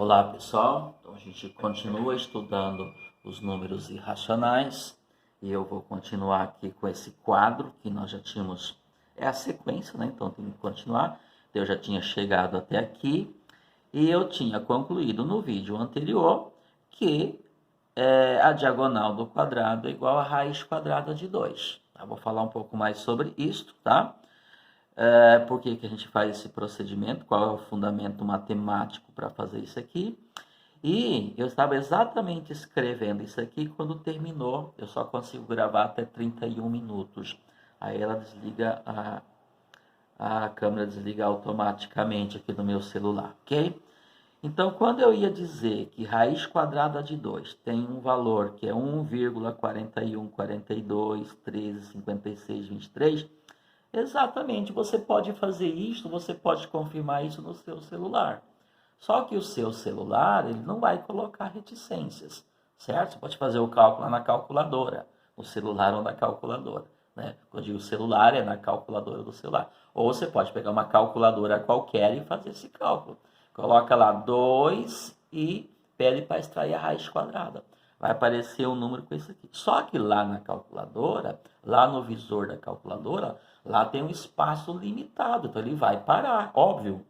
Olá pessoal, então a gente continua estudando os números irracionais e eu vou continuar aqui com esse quadro que nós já tínhamos, é a sequência, né? Então tem que continuar. Eu já tinha chegado até aqui e eu tinha concluído no vídeo anterior que a diagonal do quadrado é igual a raiz quadrada de 2. Eu vou falar um pouco mais sobre isso, tá? Por que a gente faz esse procedimento, qual é o fundamento matemático para fazer isso aqui. E eu estava exatamente escrevendo isso aqui quando terminou, eu só consigo gravar até 31 minutos. Aí ela desliga, a câmera desliga automaticamente aqui no meu celular, ok? Então, quando eu ia dizer que raiz quadrada de 2 tem um valor que é 1,4142135623, exatamente, você pode fazer isso, você pode confirmar isso no seu celular. Só que o seu celular, ele não vai colocar reticências, certo? Você pode fazer o cálculo na calculadora, no celular ou na calculadora, né? Quando eu digo celular, é na calculadora do celular. Ou você pode pegar uma calculadora qualquer e fazer esse cálculo. Coloca lá 2 e pede para extrair a raiz quadrada. Vai aparecer um número com isso aqui. Só que lá na calculadora, lá no visor da calculadora, lá tem um espaço limitado, então ele vai parar, óbvio.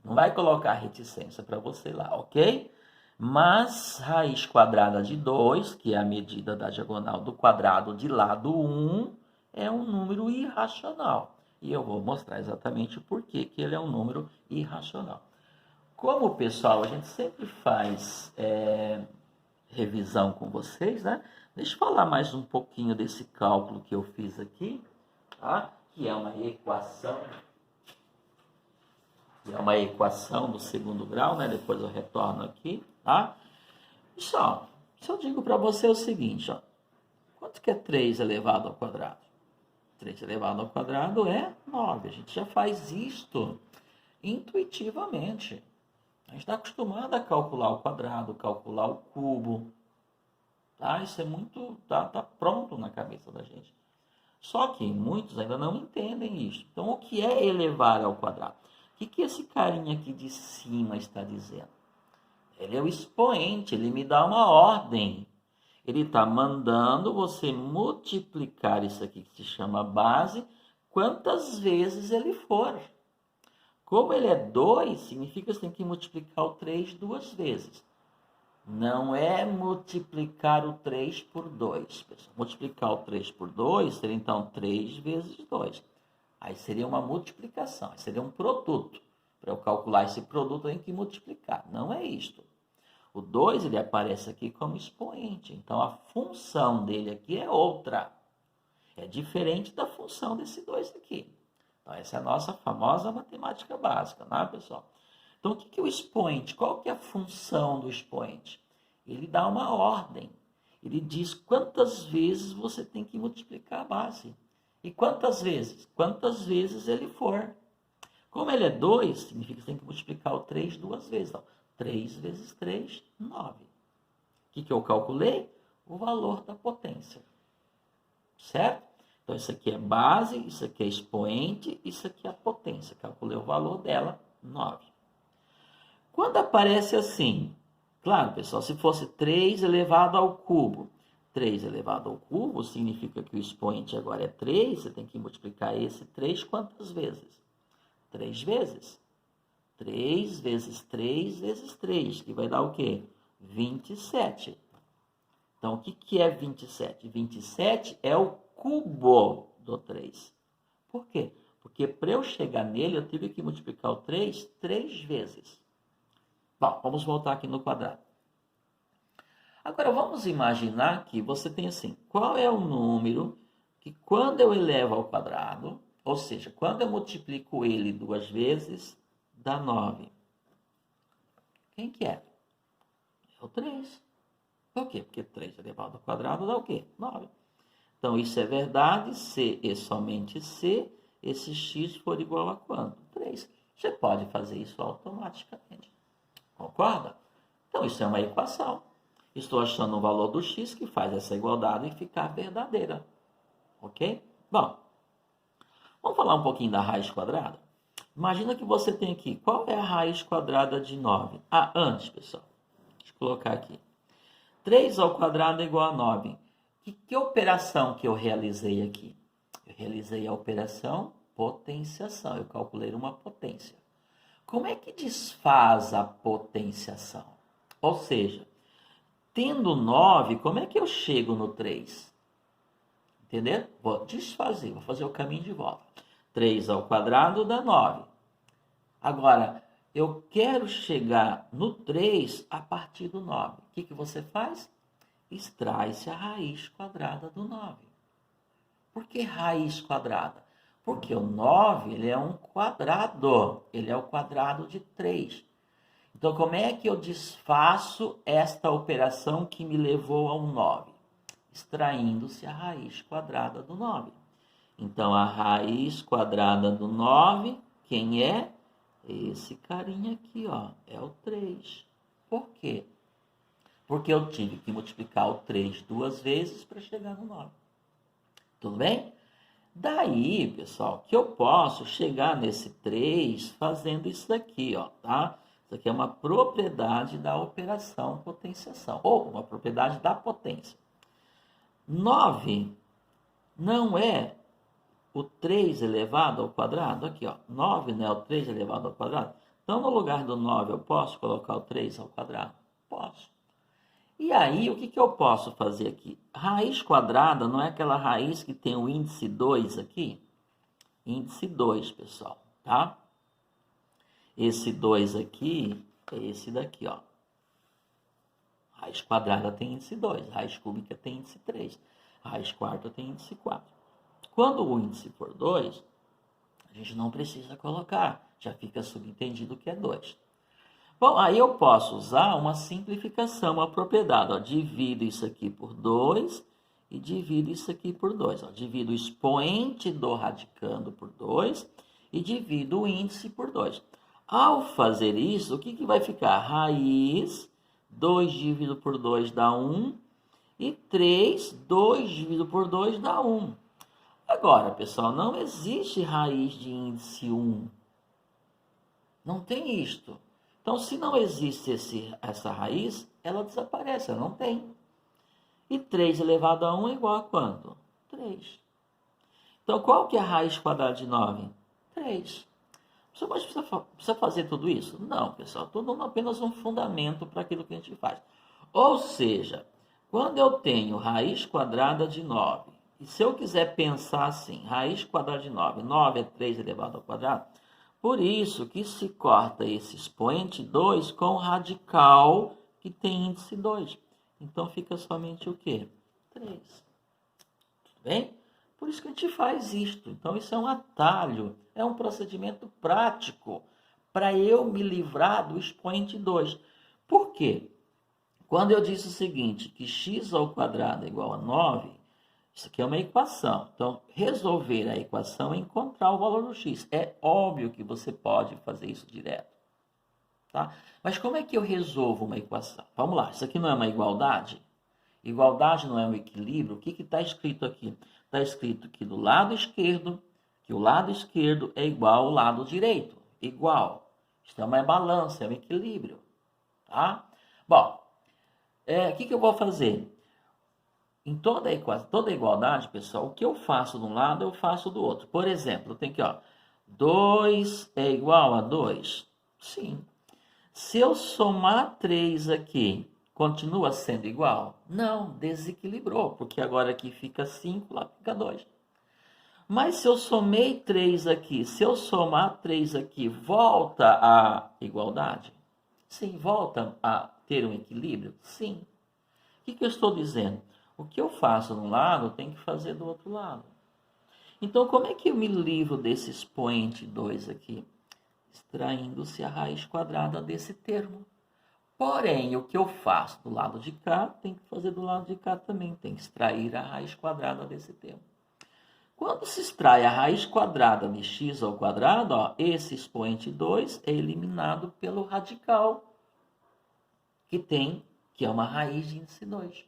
Não vai colocar reticência para você lá, ok? Mas raiz quadrada de 2, que é a medida da diagonal do quadrado de lado 1, é um número irracional. E eu vou mostrar exatamente por que ele é um número irracional. Como, pessoal, a gente sempre faz revisão com vocês, né? Deixa eu falar mais um pouquinho desse cálculo que eu fiz aqui, tá? Que é uma equação. É uma equação do segundo grau, né? Depois eu retorno aqui, tá? Pessoal, se eu digo para você o seguinte, ó. Quanto que é 3 elevado ao quadrado? 3 elevado ao quadrado é 9. A gente já faz isto intuitivamente. A gente está acostumado a calcular o quadrado, calcular o cubo. Tá? Isso é muito... Tá pronto na cabeça da gente. Só que muitos ainda não entendem isso. Então, o que é elevar ao quadrado? O que esse carinha aqui de cima está dizendo? Ele é o expoente, ele me dá uma ordem. Ele está mandando você multiplicar isso aqui que se chama base, quantas vezes ele for. Como ele é 2, significa que você tem que multiplicar o 3 duas vezes. Não é multiplicar o 3 por 2. Multiplicar o 3 por 2 seria então 3 vezes 2. Aí seria uma multiplicação, seria um produto. Para eu calcular esse produto, eu tenho que multiplicar. Não é isto. O 2 ele aparece aqui como expoente. Então, a função dele aqui é outra. É diferente da função desse 2 aqui. Então, essa é a nossa famosa matemática básica, né, pessoal? Então, o que é o expoente? Qual que é a função do expoente? Ele dá uma ordem. Ele diz quantas vezes você tem que multiplicar a base. E quantas vezes? Quantas vezes ele for. Como ele é 2, significa que você tem que multiplicar o 3 duas vezes. Então, 3 vezes 3, 9. O que eu calculei? O valor da potência. Certo? Então, isso aqui é base, isso aqui é expoente, isso aqui é a potência. Calculei o valor dela, 9. Quando aparece assim, claro, pessoal, se fosse 3 elevado ao cubo, 3 elevado ao cubo significa que o expoente agora é 3, você tem que multiplicar esse 3 quantas vezes? 3 vezes. 3 vezes 3 vezes 3, que vai dar o quê? 27. Então, o que é 27? 27 é o cubo do 3. Por quê? Porque para eu chegar nele, eu tive que multiplicar o 3 vezes. Bom, vamos voltar aqui no quadrado. Agora, vamos imaginar que você tem assim, qual é o número que quando eu elevo ao quadrado, ou seja, quando eu multiplico ele duas vezes, dá 9. Quem que é? É o 3. Por quê? Porque 3 elevado ao quadrado dá o quê? 9. Então, isso é verdade, se e somente se esse x for igual a quanto? 3. Você pode fazer isso automaticamente. Concorda? Então, isso é uma equação. Estou achando o valor do x que faz essa igualdade ficar verdadeira. Ok? Bom, vamos falar um pouquinho da raiz quadrada? Imagina que você tem aqui, qual é a raiz quadrada de 9? Ah, antes, pessoal, deixa eu colocar aqui. 3 ao quadrado é igual a 9. Que operação que eu realizei aqui? Eu realizei a operação potenciação. Eu calculei uma potência. Como é que desfaz a potenciação? Ou seja, tendo 9, como é que eu chego no 3? Entendeu? Vou desfazer, vou fazer o caminho de volta. 3 ao quadrado dá 9. Agora, eu quero chegar no 3 a partir do 9. O que você faz? Extrai-se a raiz quadrada do 9. Por que raiz quadrada? Porque o 9 ele é um quadrado. Ele é o quadrado de 3. Então, como é que eu desfaço esta operação que me levou ao 9? Extraindo-se a raiz quadrada do 9. Então, a raiz quadrada do 9, quem é? Esse carinha aqui, ó, é o 3. Por quê? Porque eu tive que multiplicar o 3 duas vezes para chegar no 9. Tudo bem? Daí, pessoal, que eu posso chegar nesse 3 fazendo isso daqui, ó, tá? Isso aqui é uma propriedade da operação potenciação, ou uma propriedade da potência. 9 não é o 3 elevado ao quadrado? Aqui, ó, 9 não é o 3 elevado ao quadrado? Então, no lugar do 9, eu posso colocar o 3 ao quadrado? Posso. E aí, o que eu posso fazer aqui? Raiz quadrada não é aquela raiz que tem o índice 2 aqui? Índice 2, pessoal, tá? Esse 2 aqui é esse daqui, ó. Raiz quadrada tem índice 2, raiz cúbica tem índice 3, raiz quarta tem índice 4. Quando o índice for 2, a gente não precisa colocar, já fica subentendido que é 2. Bom, aí eu posso usar uma simplificação, uma propriedade. Ó, divido isso aqui por 2 e divido isso aqui por 2. Divido o expoente do radicando por 2 e divido o índice por 2. Ao fazer isso, o que vai ficar? Raiz, 2 dividido por 2 dá 1. E 3, 2 dividido por 2 dá 1. Agora, pessoal, não existe raiz de índice 1. Não tem isto. Então, se não existe essa raiz, ela desaparece, ela não tem. E 3 elevado a 1 é igual a quanto? 3. Então, qual que é a raiz quadrada de 9? 3. Mas precisa fazer tudo isso? Não, pessoal, tudo apenas um fundamento para aquilo que a gente faz. Ou seja, quando eu tenho raiz quadrada de 9, e se eu quiser pensar assim, raiz quadrada de 9, 9 é 3 elevado ao quadrado, por isso que se corta esse expoente 2 com o radical que tem índice 2. Então fica somente o quê? 3. Tudo bem? Por isso que a gente faz isto. Então isso é um atalho, é um procedimento prático para eu me livrar do expoente 2. Por quê? Quando eu disse o seguinte, que x ao quadrado é igual a 9, isso aqui é uma equação. Então, resolver a equação é encontrar o valor do x. É óbvio que você pode fazer isso direto. Tá? Mas como é que eu resolvo uma equação? Vamos lá, isso aqui não é uma igualdade? Igualdade não é um equilíbrio? O que está escrito aqui? Está escrito que do lado esquerdo, que o lado esquerdo é igual ao lado direito. Igual. Isso é uma balança, é um equilíbrio. Tá? Bom, o que eu vou fazer? Em toda igualdade, pessoal, o que eu faço de um lado, eu faço do outro. Por exemplo, tem aqui, ó, 2 é igual a 2? Sim. Se eu somar 3 aqui, continua sendo igual? Não, desequilibrou, porque agora aqui fica 5, lá fica 2. Mas se eu somei 3 aqui, se eu somar 3 aqui, volta à igualdade? Sim, volta a ter um equilíbrio? Sim. O que eu estou dizendo? O que eu faço de um lado, eu tenho que fazer do outro lado. Então, como é que eu me livro desse expoente 2 aqui? Extraindo-se a raiz quadrada desse termo. Porém, o que eu faço do lado de cá, tem que fazer do lado de cá também. Tem que extrair a raiz quadrada desse termo. Quando se extrai a raiz quadrada de x ao quadrado, ó, esse expoente 2 é eliminado pelo radical, que é uma raiz de índice 2.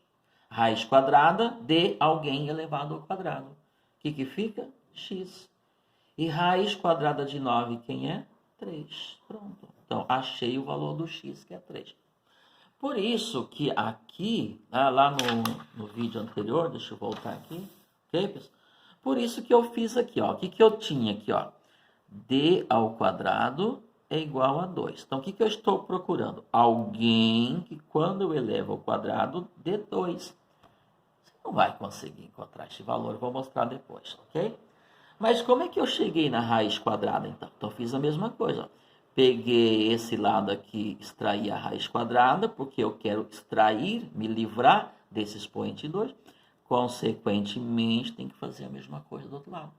Raiz quadrada de alguém elevado ao quadrado. O que fica? X. E raiz quadrada de 9, quem é? 3. Pronto. Então, achei o valor do x, que é 3. Por isso que aqui, lá no vídeo anterior, deixa eu voltar aqui, ok, pessoal? Por isso que eu fiz aqui, ó. O que, que eu tinha aqui, ó? D ao quadrado é igual a 2. Então, o que, que eu estou procurando? Alguém que, quando eu elevo ao quadrado, dê 2. Você não vai conseguir encontrar este valor, eu vou mostrar depois, ok? Mas como é que eu cheguei na raiz quadrada, então? Então, eu fiz a mesma coisa, ó. Peguei esse lado aqui, extraí a raiz quadrada, porque eu quero extrair, me livrar desse expoente 2. Consequentemente, tem que fazer a mesma coisa do outro lado.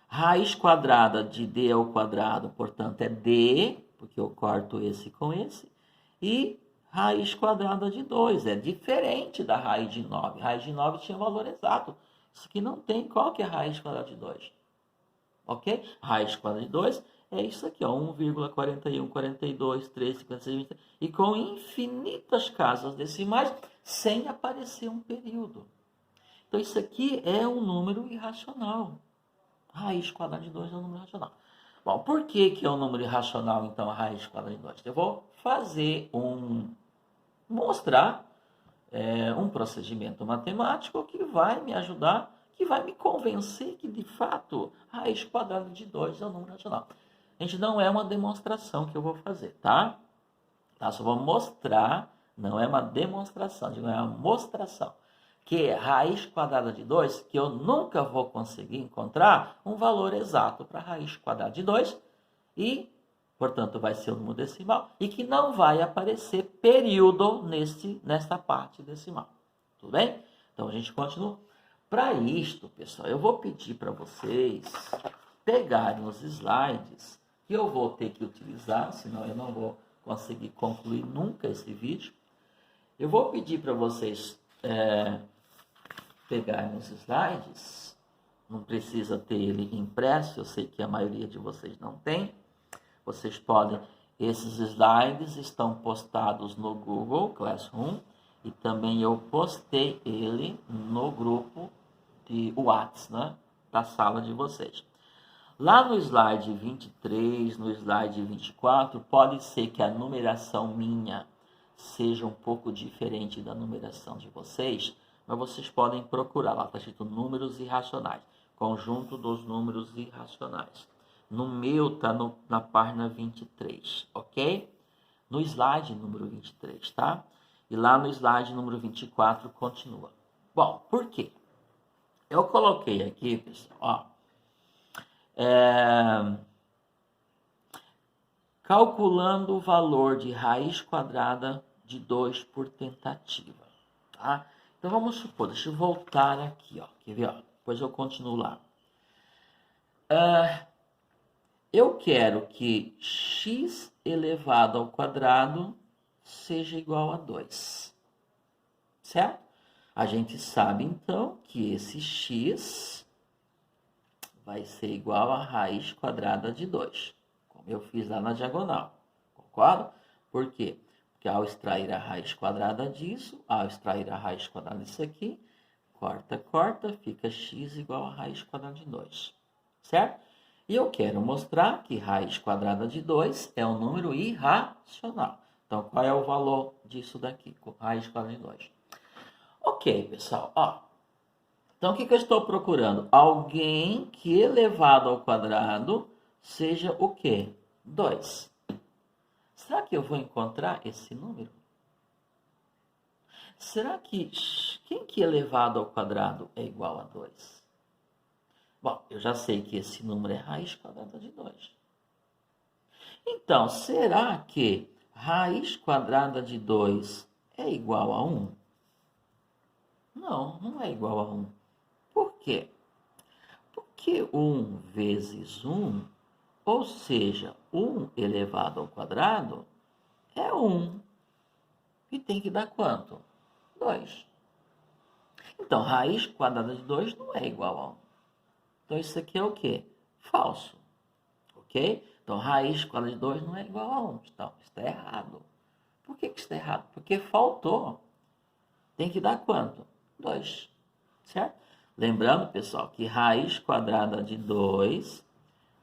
Raiz quadrada de d ao quadrado, portanto, é d, porque eu corto esse com esse. E raiz quadrada de 2, é diferente da raiz de 9. Raiz de 9 tinha valor exato. Isso aqui não tem. Qual que é a raiz quadrada de 2? Ok? Raiz quadrada de 2 é isso aqui, ó, 1,41, 42, 3, 56, 23, e com infinitas casas decimais, sem aparecer um período. Então, isso aqui é um número irracional. Raiz quadrada de 2 é um número irracional. Bom, por que, que é um número irracional, então, a raiz quadrada de 2? Eu vou mostrar um procedimento matemático que vai me ajudar, que vai me convencer que, de fato, raiz quadrada de 2 é um número racional. Gente, não é uma demonstração que eu vou fazer, tá? Só vou mostrar, não é uma demonstração, digo, é uma mostração. Que é raiz quadrada de 2, que eu nunca vou conseguir encontrar um valor exato para raiz quadrada de 2, e, portanto, vai ser um número decimal, e que não vai aparecer período nesta parte decimal. Tudo bem? Então, a gente continua. Para isto, pessoal, eu vou pedir para vocês pegarem os slides que eu vou ter que utilizar, senão eu não vou conseguir concluir nunca esse vídeo. Eu vou pedir para vocês pegarem os slides. Não precisa ter ele impresso, eu sei que a maioria de vocês não tem. Vocês podem, esses slides estão postados no Google Classroom e também eu postei ele no grupo de WhatsApp, né, da sala de vocês. Lá no slide 23, no slide 24, pode ser que a numeração minha seja um pouco diferente da numeração de vocês, mas vocês podem procurar lá, está escrito números irracionais, conjunto dos números irracionais. No meu está na página 23, ok? No slide número 23, tá? E lá no slide número 24 continua. Bom, por quê? Eu coloquei aqui, pessoal, ó, calculando o valor de raiz quadrada de 2 por tentativa. Tá? Então vamos supor, deixa eu voltar aqui, ó. Quer ver? Ó? Depois eu continuo lá. Eu quero que x elevado ao quadrado seja igual a 2. Certo? A gente sabe então que esse x vai ser igual a raiz quadrada de 2, como eu fiz lá na diagonal. Concorda? Por quê? Porque ao extrair a raiz quadrada disso, ao extrair a raiz quadrada disso aqui, corta, corta, fica x igual a raiz quadrada de 2. Certo? E eu quero mostrar que raiz quadrada de 2 é um número irracional. Então, qual é o valor disso daqui, com raiz quadrada de 2? Ok, pessoal. Ó, então, o que eu estou procurando? Alguém que elevado ao quadrado seja o quê? 2. Será que eu vou encontrar esse número? Será que quem que elevado ao quadrado é igual a 2? Bom, eu já sei que esse número é raiz quadrada de 2. Então, será que raiz quadrada de 2 é igual a 1? Não, não é igual a 1. Por quê? Porque 1 vezes 1, ou seja, 1 elevado ao quadrado, é 1. E tem que dar quanto? 2. Então, raiz quadrada de 2 não é igual a 1. Então, isso aqui é o quê? Falso. Ok? Então, raiz quadrada de 2 não é igual a 1. Então, está errado. Por que está errado? Porque faltou. Tem que dar quanto? 2. Certo? Lembrando, pessoal, que raiz quadrada de 2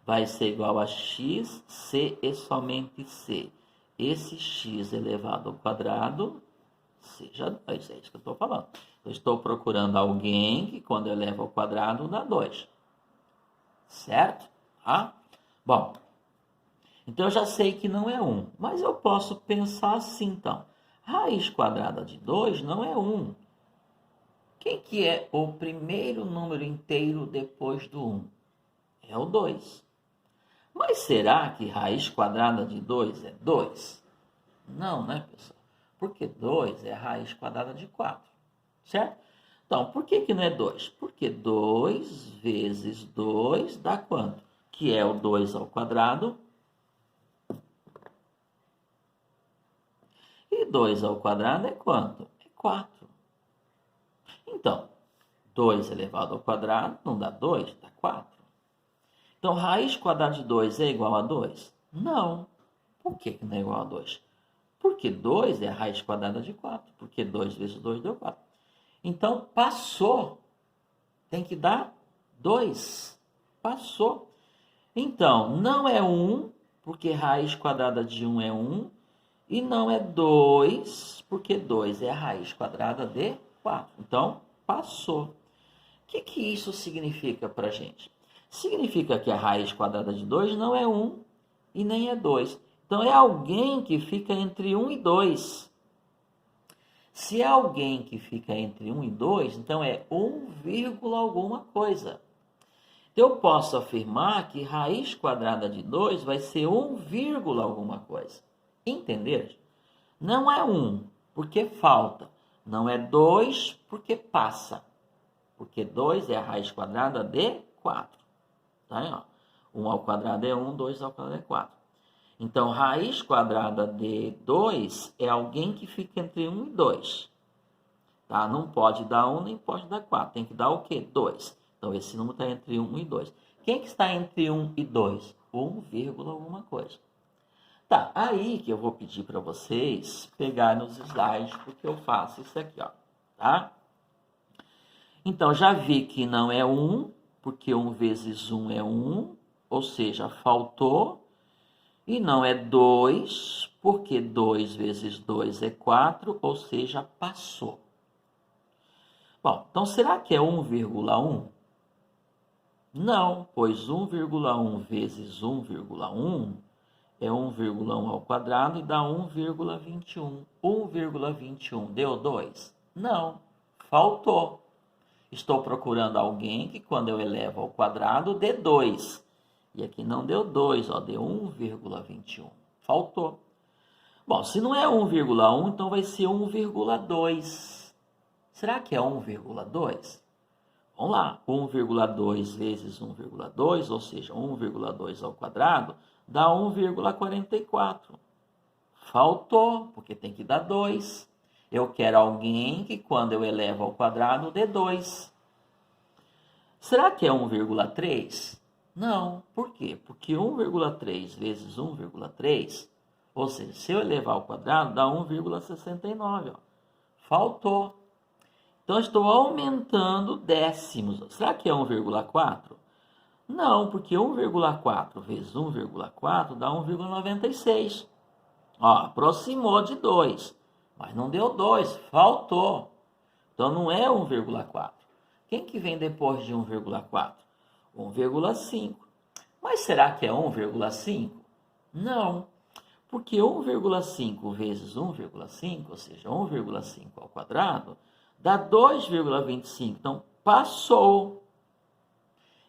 vai ser igual a x, c e somente c. Esse x elevado ao quadrado seja 2, é isso que eu estou falando. Eu estou procurando alguém que quando eu elevo ao quadrado dá 2. Certo? Tá? Bom, então eu já sei que não é 1, mas eu posso pensar assim então. Raiz quadrada de 2 não é 1. Quem que é o primeiro número inteiro depois do 1? É o 2. Mas será que raiz quadrada de 2 é 2? Não, né, pessoal? Porque 2 é raiz quadrada de 4, certo? Então, por que não é 2? Porque 2 vezes 2 dá quanto? Que é o 2 ao quadrado. E 2 ao quadrado é quanto? É 4. Então, 2 elevado ao quadrado não dá 2, dá 4. Então, raiz quadrada de 2 é igual a 2? Não. Por que não é igual a 2? Porque 2 é a raiz quadrada de 4. Porque 2 vezes 2 deu 4. Então, passou. Tem que dar 2. Passou. Então, não é 1, porque raiz quadrada de 1 é 1. E não é 2, porque 2 é a raiz quadrada de 4. Então, passou. O que isso significa para a gente? Significa que a raiz quadrada de 2 não é 1 e nem é 2. Então, é alguém que fica entre 1 e 2. Se é alguém que fica entre 1 e 2, então é 1, alguma coisa. Eu posso afirmar que raiz quadrada de 2 vai ser 1, alguma coisa. Entenderam? Não é 1, porque falta. Não é 2, porque passa. Porque 2 é a raiz quadrada de 4. Tá aí, ó. 1 ao quadrado é 1, 2 ao quadrado é 4. Então, raiz quadrada de 2 é alguém que fica entre 1 e 2. Tá? Não pode dar 1, nem pode dar 4. Tem que dar o quê? 2. Então, esse número está entre 1 e 2. Quem que está entre 1 e 2? 1, alguma coisa. Tá, aí que eu vou pedir para vocês pegarem os slides, porque eu faço isso aqui, ó. Tá? Então, já vi que não é 1, porque 1 vezes 1 é 1, ou seja, faltou. E não é 2, porque 2 vezes 2 é 4, ou seja, passou. Bom, então será que é 1,1? Não, pois 1,1 vezes 1,1 é 1,1 ao quadrado e dá 1,21. 1,21 deu 2? Não, faltou. Estou procurando alguém que quando eu elevo ao quadrado dê 2. E aqui não deu 2, ó, deu 1,21. Faltou. Bom, se não é 1,1, então vai ser 1,2. Será que é 1,2? Vamos lá. 1,2 vezes 1,2, ou seja, 1,2 ao quadrado, dá 1,44. Faltou, porque tem que dar 2. Eu quero alguém que quando eu elevo ao quadrado dê 2. Será que é 1,3? Não. Por quê? Porque 1,3 vezes 1,3, ou seja, se eu elevar ao quadrado, dá 1,69. Faltou. Então, eu estou aumentando décimos. Será que é 1,4? Não, porque 1,4 vezes 1,4 dá 1,96. Ó, aproximou de 2, mas não deu 2, faltou. Então, não é 1,4. Quem que vem depois de 1,4? 1,5. Mas será que é 1,5? Não, porque 1,5 vezes 1,5, ou seja, 1,5 ao quadrado, dá 2,25. Então, passou.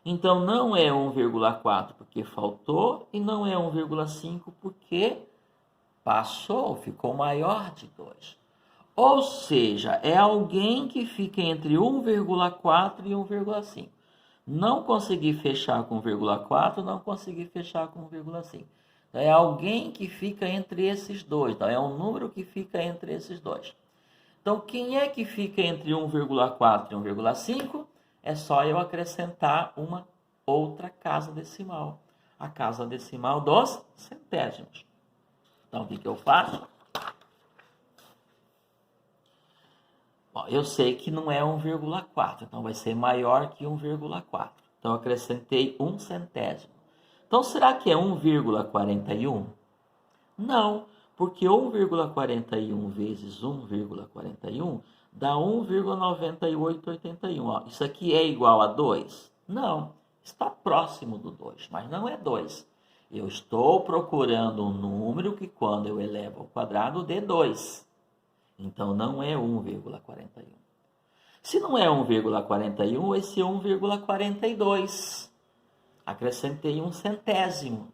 Então, não é 1,4 porque faltou e não é 1,5 porque passou, ficou maior de 2. Ou seja, é alguém que fica entre 1,4 e 1,5. Não consegui fechar com 1,4, não consegui fechar com 1,5. Então, é alguém que fica entre esses dois. Então, é um número que fica entre esses dois. Então, quem é que fica entre 1,4 e 1,5? É só eu acrescentar uma outra casa decimal. A casa decimal dos centésimos. Então, o que eu faço? Bom, eu sei que não é 1,4, então vai ser maior que 1,4. Então, eu acrescentei 1 centésimo. Então, será que é 1,41? Não, porque 1,41 vezes 1,41 dá 1,9881. Isso aqui é igual a 2? Não, está próximo do 2, mas não é 2. Eu estou procurando um número que, quando eu elevo ao quadrado, dê 2. Então, não é 1,41. Se não é 1,41, vai ser 1,42. Acrescentei um centésimo.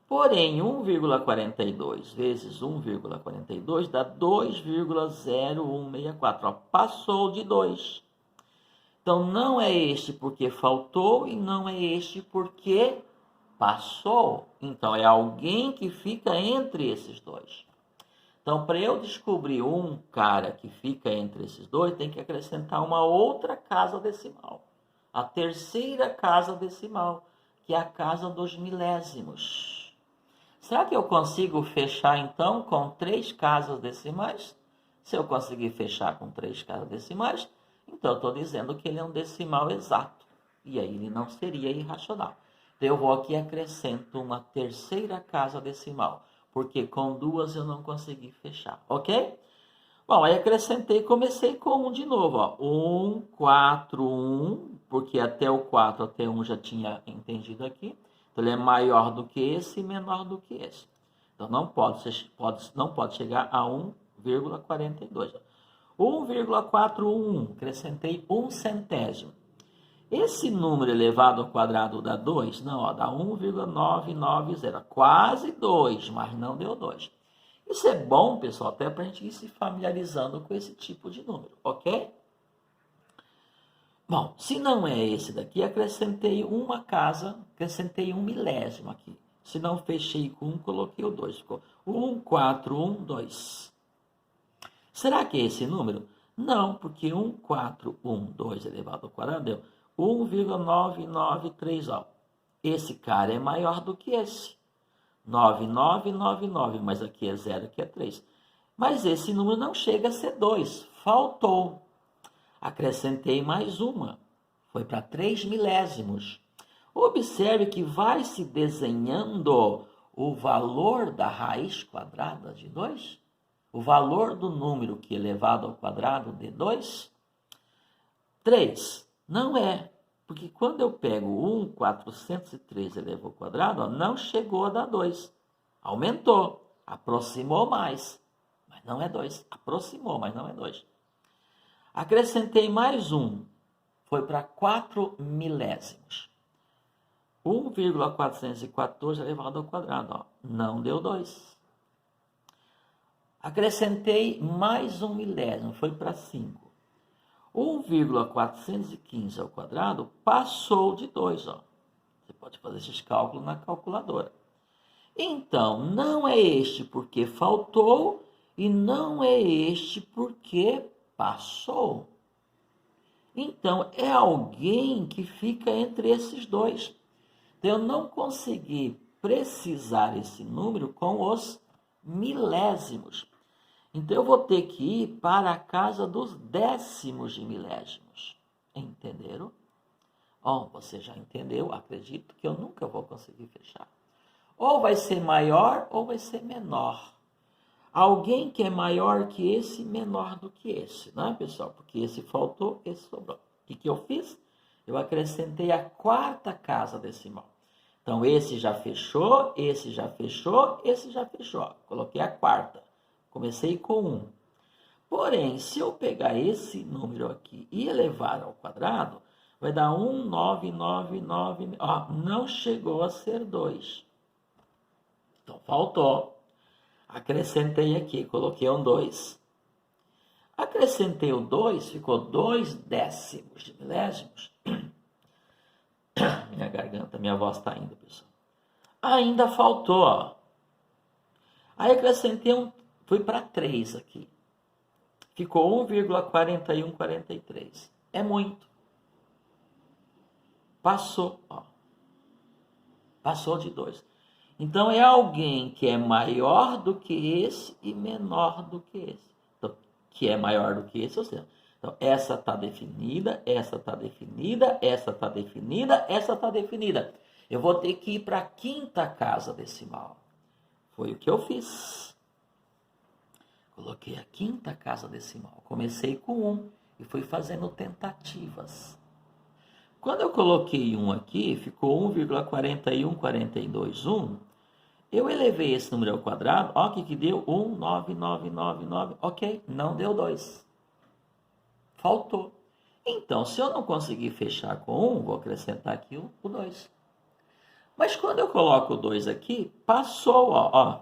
Porém, 1,42 vezes 1,42 dá 2,0164. Passou de 2. Então, não é este porque faltou e não é este porque passou. Então, é alguém que fica entre esses dois. Então, para eu descobrir um cara que fica entre esses dois, tem que acrescentar uma outra casa decimal. A terceira casa decimal, que é a casa dos milésimos. Será que eu consigo fechar, então, com 3 casas decimais? Se eu conseguir fechar com 3 casas decimais, então eu estou dizendo que ele é um decimal exato. E aí ele não seria irracional. Então, eu vou aqui e acrescento uma terceira casa decimal, porque com 2 eu não consegui fechar, ok? Bom, aí acrescentei, comecei com 1 de novo, ó. 1, 4, 1, porque até o 4, até 1 já tinha entendido aqui. Então, ele é maior do que esse e menor do que esse. Então, não pode chegar a 1,42. 1,411, acrescentei 1 centésimo. Esse número elevado ao quadrado dá 2? Não, ó, dá 1,990. Quase 2, mas não deu 2. Isso é bom, pessoal, até para a gente ir se familiarizando com esse tipo de número, ok? Bom, se não é esse daqui, acrescentei uma casa, acrescentei um milésimo aqui. Se não fechei com 1, coloquei o 2. Ficou 1, 4, 1, 2. Será que é esse número? Não, porque 1, 4, 1, 2 elevado ao quadrado deu 1,993. Ó. Esse cara é maior do que esse. 9999, mas aqui é 0, aqui é 3. Mas esse número não chega a ser 2, faltou. Acrescentei mais uma, foi para 3 milésimos. Observe que vai se desenhando o valor da raiz quadrada de 2, o valor do número que elevado ao quadrado de 2, 3, não é. Porque quando eu pego 1,403 elevado ao quadrado, ó, não chegou a dar 2. Aumentou, aproximou mais, mas não é 2. Aproximou, mas não é 2. Acrescentei mais um, foi para 4 milésimos. 1,414 elevado ao quadrado, ó, não deu 2. Acrescentei mais um milésimo, foi para 5. 1,415 ao quadrado passou de 2. Ó. Você pode fazer esses cálculos na calculadora. Então, não é este porque faltou e não é este porque passou. Então, é alguém que fica entre esses dois. Então, eu não consegui precisar esse número com os milésimos. Então, eu vou ter que ir para a casa dos décimos de milésimos. Entenderam? Bom, você já entendeu? Acredito que eu nunca vou conseguir fechar. Ou vai ser maior ou vai ser menor. Alguém que é maior que esse, menor do que esse, né, pessoal? Porque esse faltou, esse sobrou. O que eu fiz? Eu acrescentei a quarta casa decimal. Então, esse já fechou, esse já fechou, esse já fechou. Coloquei a quarta. Comecei com 1. Porém, se eu pegar esse número aqui e elevar ao quadrado, vai dar 1,999. Ó, não chegou a ser 2. Então, faltou. Acrescentei aqui, coloquei um 2. Acrescentei o 2, ficou 2 décimos de milésimos. Minha garganta, minha voz está indo, pessoal. Ainda faltou, ó. Aí acrescentei um, fui para 3 aqui. Ficou 1,4143. É muito. Passou, ó. Passou de 2. Então, é alguém que é maior do que esse e menor do que esse. Então, que é maior do que esse, ou seja, então, essa está definida, essa está definida, essa está definida, essa está definida. Eu vou ter que ir para a quinta casa decimal. Foi o que eu fiz. Coloquei a quinta casa decimal. Comecei com 1 e fui fazendo tentativas. Quando eu coloquei 1 aqui, ficou 1,41421. Eu elevei esse número ao quadrado. Olha o que deu. 19999. Ok, não deu 2. Faltou. Então, se eu não conseguir fechar com 1, vou acrescentar aqui o 2. Mas quando eu coloco o 2 aqui, passou, ó.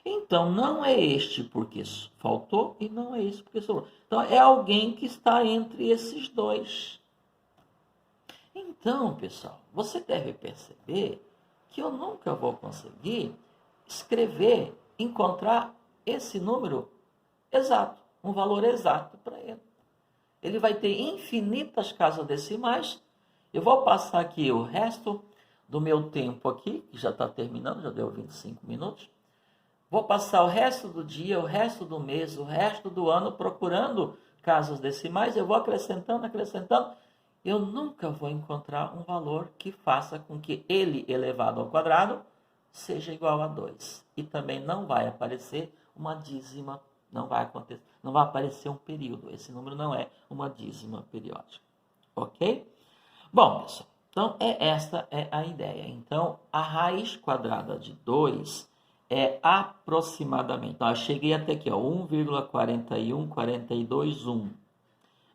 Então, não é este porque faltou e não é este porque sobrou. Então, é alguém que está entre esses dois. Então, pessoal, você deve perceber que eu nunca vou conseguir escrever, encontrar esse número exato, um valor exato para ele. Ele vai ter infinitas casas decimais. Eu vou passar aqui o resto do meu tempo aqui, que já está terminando, já deu 25 minutos. Vou passar o resto do dia, o resto do mês, o resto do ano procurando casas decimais. Eu vou acrescentando. Eu nunca vou encontrar um valor que faça com que ele elevado ao quadrado seja igual a 2. E também não vai aparecer uma dízima, não vai aparecer um período. Esse número não é uma dízima periódica. Ok? Bom, pessoal, então esta é a ideia. Então, a raiz quadrada de 2 é aproximadamente... Então, eu cheguei até aqui, 1,41421.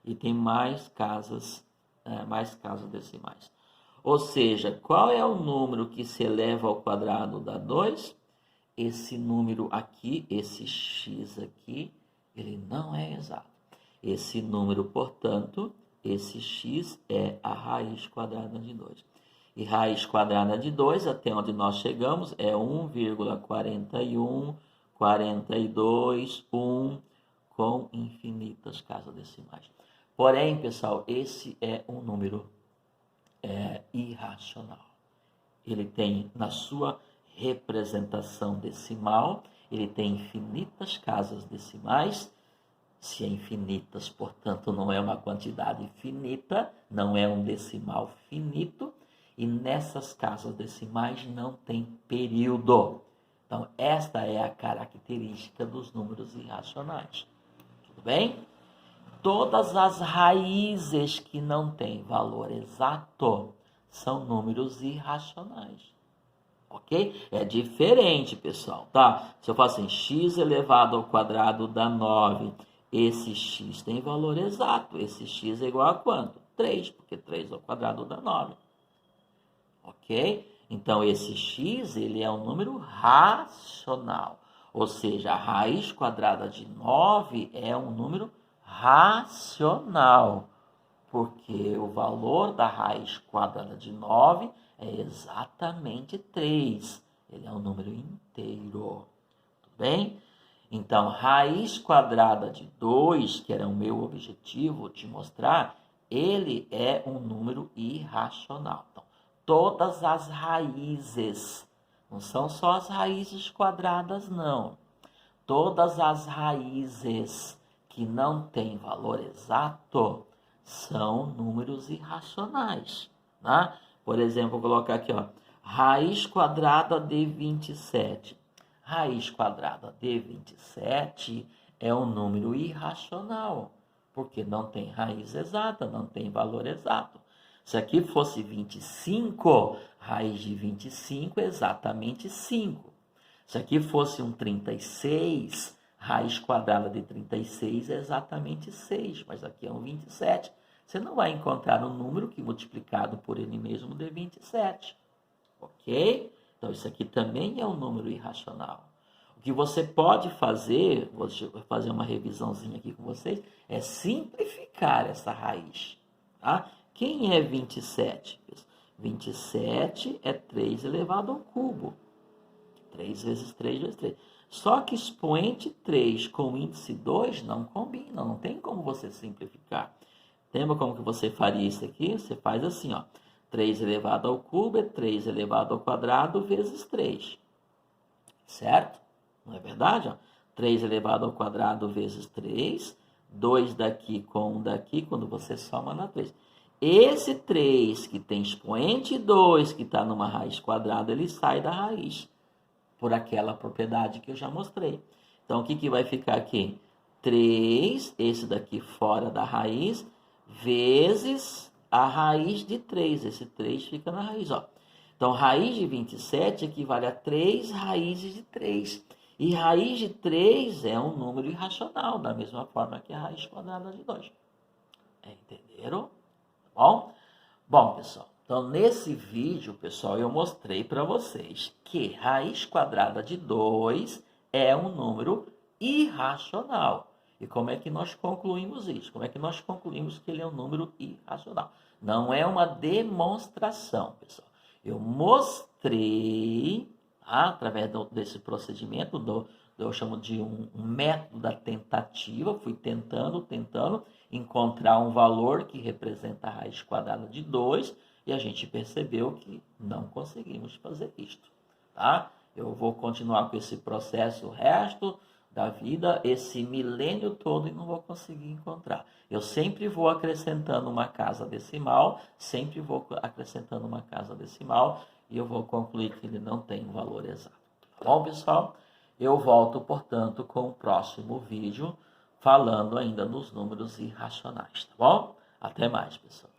E tem mais casas decimais. Ou seja, qual é o número que se eleva ao quadrado dá 2? Esse número aqui, esse x aqui, ele não é exato. Esse número, portanto, esse x é a raiz quadrada de 2. E raiz quadrada de 2, até onde nós chegamos, é 1,4142, com infinitas casas decimais. Porém, pessoal, esse é um número irracional. Ele tem, na sua representação decimal, ele tem infinitas casas decimais. Se é infinitas, portanto, não é uma quantidade finita, não é um decimal finito. E nessas casas decimais não tem período. Então, esta é a característica dos números irracionais. Tudo bem? Todas as raízes que não têm valor exato são números irracionais. Ok? É diferente, pessoal, tá? Se eu faço assim, x elevado ao quadrado dá 9. Esse x tem valor exato. Esse x é igual a quanto? 3, porque 3 ao quadrado dá 9. Ok? Então, esse x, ele é um número racional. Ou seja, a raiz quadrada de 9 é um número racional. Porque o valor da raiz quadrada de 9 é exatamente 3. Ele é um número inteiro. Tudo bem? Então, raiz quadrada de 2, que era o meu objetivo te mostrar, ele é um número irracional. Então, todas as raízes, não são só as raízes quadradas, não. Todas as raízes que não têm valor exato são números irracionais. Tá? Por exemplo, vou colocar aqui, raiz quadrada de 27. Raiz quadrada de 27 é um número irracional, porque não tem raiz exata, não tem valor exato. Se aqui fosse 25, raiz de 25 é exatamente 5. Se aqui fosse um 36, raiz quadrada de 36 é exatamente 6, mas aqui é um 27. Você não vai encontrar um número que multiplicado por ele mesmo dê 27. Ok? Então, isso aqui também é um número irracional. O que você pode fazer, vou fazer uma revisãozinha aqui com vocês, é simplificar essa raiz. Tá? Quem é 27? 27 é 3 elevado ao cubo. 3 vezes 3 vezes 3. Só que expoente 3 com índice 2 não combina, não tem como você simplificar. Lembra como que você faria isso aqui? Você faz assim, 3 elevado ao cubo é 3 elevado ao quadrado vezes 3. Certo? Não é verdade? 3 elevado ao quadrado vezes 3. 2 daqui com 1 daqui, quando você soma dá 3. esse 3 que tem expoente 2, que está numa raiz quadrada, ele sai da raiz, por aquela propriedade que eu já mostrei. Então, o que vai ficar aqui? 3, esse daqui fora da raiz, vezes a raiz de 3. Esse 3 fica na raiz, ó. Então, raiz de 27 equivale a 3 raízes de 3. E raiz de 3 é um número irracional, da mesma forma que a raiz quadrada de 2. Entenderam? Bom? Bom, pessoal, então nesse vídeo, pessoal, eu mostrei para vocês que raiz quadrada de 2 é um número irracional. E como é que nós concluímos isso? Como é que nós concluímos que ele é um número irracional? Não é uma demonstração, pessoal. Eu mostrei, através desse procedimento, eu chamo de um método da tentativa, fui tentando encontrar um valor que representa a raiz quadrada de 2 e a gente percebeu que não conseguimos fazer isto, tá? Eu vou continuar com esse processo o resto da vida, esse milênio todo, e não vou conseguir encontrar. Eu sempre vou acrescentando uma casa decimal, e eu vou concluir que ele não tem um valor exato. Tá bom, pessoal? Eu volto, portanto, com o próximo vídeo, falando ainda nos números irracionais, tá bom? Até mais, pessoal.